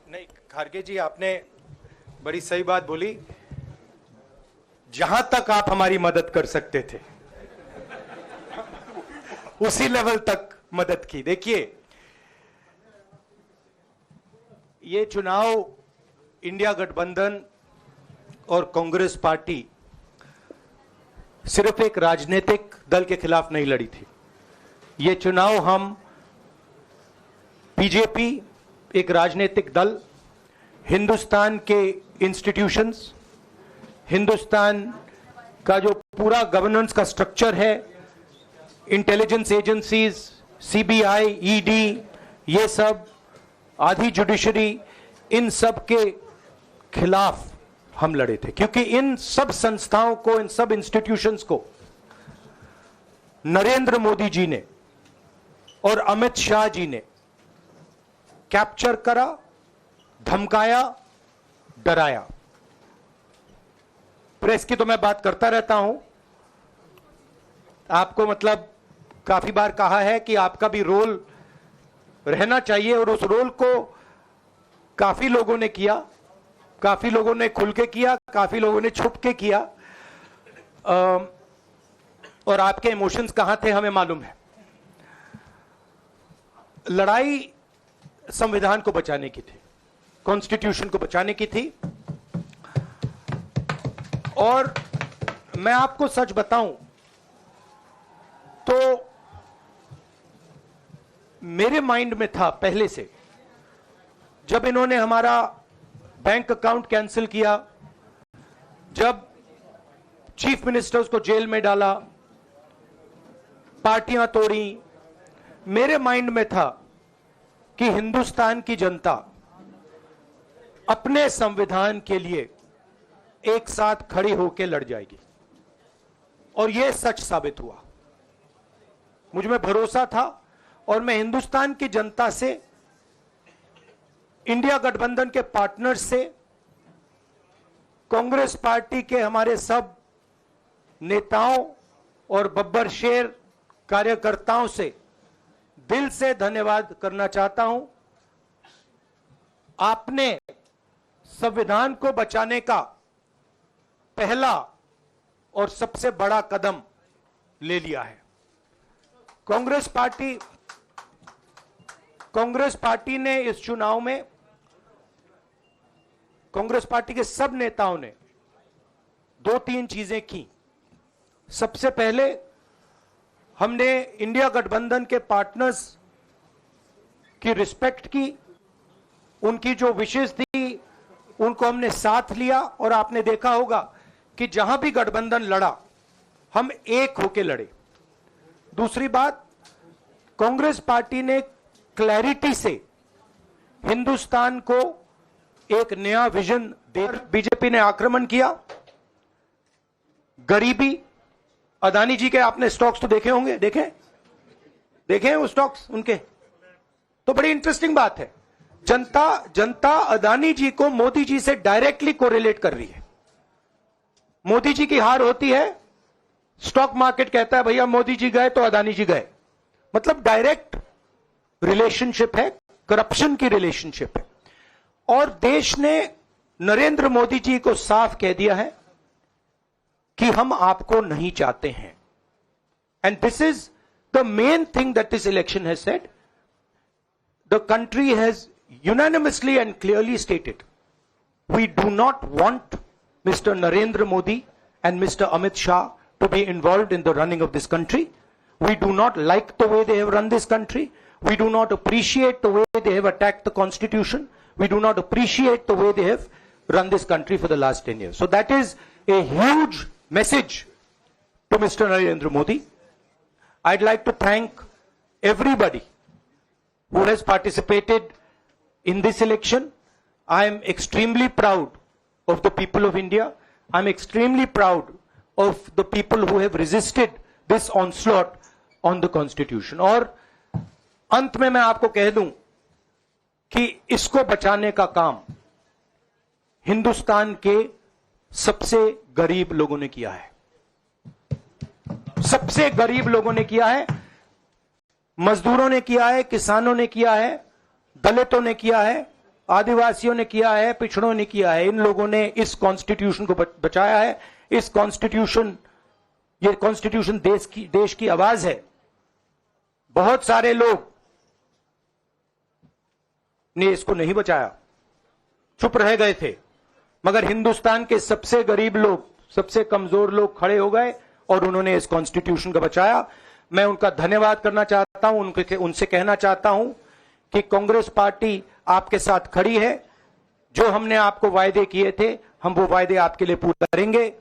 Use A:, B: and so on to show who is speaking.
A: नहीं, खारगे जी आपने बड़ी सही बात बोली। जहां तक आप हमारी मदद कर सकते थे उसी लेवल तक मदद की। देखिए, ये चुनाव इंडिया गठबंधन और कांग्रेस पार्टी सिर्फ एक राजनीतिक दल के खिलाफ नहीं लड़ी थी। ये चुनाव हम बीजेपी, एक राजनीतिक दल, हिंदुस्तान के इंस्टीट्यूशंस, हिंदुस्तान का जो पूरा गवर्नेंस का स्ट्रक्चर है, इंटेलिजेंस एजेंसीज, सीबीआई, ईडी, ये सब, आधी जुडिशरी, इन सब के खिलाफ हम लड़े थे। क्योंकि इन सब संस्थाओं को, इन सब इंस्टीट्यूशंस को नरेंद्र मोदी जी ने और अमित शाह जी ने कैप्चर करा, धमकाया, डराया। प्रेस की तो मैं बात करता रहता हूं, आपको मतलब काफी बार कहा है कि आपका भी रोल रहना चाहिए, और उस रोल को काफी लोगों ने किया, काफी लोगों ने खुल के किया, काफी लोगों ने छुप के किया, और आपके इमोशंस कहां थे हमें मालूम है। लड़ाई संविधान को बचाने की थी, कॉन्स्टिट्यूशन को बचाने की थी। और मैं आपको सच बताऊं तो मेरे माइंड में था पहले से, जब इन्होंने हमारा बैंक अकाउंट कैंसिल किया, जब चीफ मिनिस्टर्स को जेल में डाला, पार्टियां तोड़ी, मेरे माइंड में था कि हिंदुस्तान की जनता अपने संविधान के लिए एक साथ खड़ी होकर लड़ जाएगी। और यह सच साबित हुआ। मुझ में भरोसा था, और मैं हिंदुस्तान की जनता से, इंडिया गठबंधन के पार्टनर्स से, कांग्रेस पार्टी के हमारे सब नेताओं और बब्बर शेर कार्यकर्ताओं से दिल से धन्यवाद करना चाहता हूं। आपने संविधान को बचाने का पहला और सबसे बड़ा कदम ले लिया है। कांग्रेस पार्टी ने इस चुनाव में, कांग्रेस पार्टी के सब नेताओं ने 2-3 चीजें की। सबसे पहले हमने इंडिया गठबंधन के पार्टनर्स की रिस्पेक्ट की, उनकी जो विशेष थी उनको हमने साथ लिया, और आपने देखा होगा कि जहां भी गठबंधन लड़ा हम एक होकर लड़े। दूसरी बात, कांग्रेस पार्टी ने क्लैरिटी से हिंदुस्तान को एक नया विजन दे। बीजेपी ने आक्रमण किया, गरीबी, अदानी जी के आपने स्टॉक्स तो देखे होंगे, देखे वो स्टॉक्स उनके, तो बड़ी इंटरेस्टिंग बात है। जनता अदानी जी को मोदी जी से डायरेक्टली कोरिलेट कर रही है। मोदी जी की हार होती है, स्टॉक मार्केट कहता है भैया मोदी जी गए तो अदानी जी गए। मतलब डायरेक्ट रिलेशनशिप है, करप्शन की रिलेशनशिप है। और देश ने नरेंद्र मोदी जी को साफ कह दिया है कि हम आपको नहीं चाहते हैं। And this is the main thing that this election has said. The country has unanimously and clearly stated, we do not want Mr. Narendra Modi and Mr. Amit Shah to be involved in the running of this country. We do not like the way they have run this country. We do not appreciate the way they have attacked the constitution. We do not appreciate the way they have run this country for the last 10 years. So that is a huge message to Mr. Narendra Modi. I'd like to thank everybody who has participated in this election. I am extremely proud of the people of India. I am extremely proud of the people who have resisted this onslaught on the constitution. और अंत में मैं आपको कह दूं कि इसको बचाने का काम हिंदुस्तान के सबसे गरीब लोगों ने किया है। सबसे गरीब लोगों ने किया है, मजदूरों ने किया है, किसानों ने किया है, दलितों ने किया है, आदिवासियों ने किया है, पिछड़ों ने किया है। इन लोगों ने इस कॉन्स्टिट्यूशन को बचाया है। इस कॉन्स्टिट्यूशन, ये कॉन्स्टिट्यूशन देश की आवाज है। बहुत सारे लोग ने इसको नहीं बचाया, चुप रह गए थे, मगर हिंदुस्तान के सबसे गरीब लोग, सबसे कमजोर लोग खड़े हो गए और उन्होंने इस कॉन्स्टिट्यूशन को बचाया। मैं उनका धन्यवाद करना चाहता हूं, उनसे कहना चाहता हूं कि कांग्रेस पार्टी आपके साथ खड़ी है। जो हमने आपको वायदे किए थे, हम वो वायदे आपके लिए पूरा करेंगे।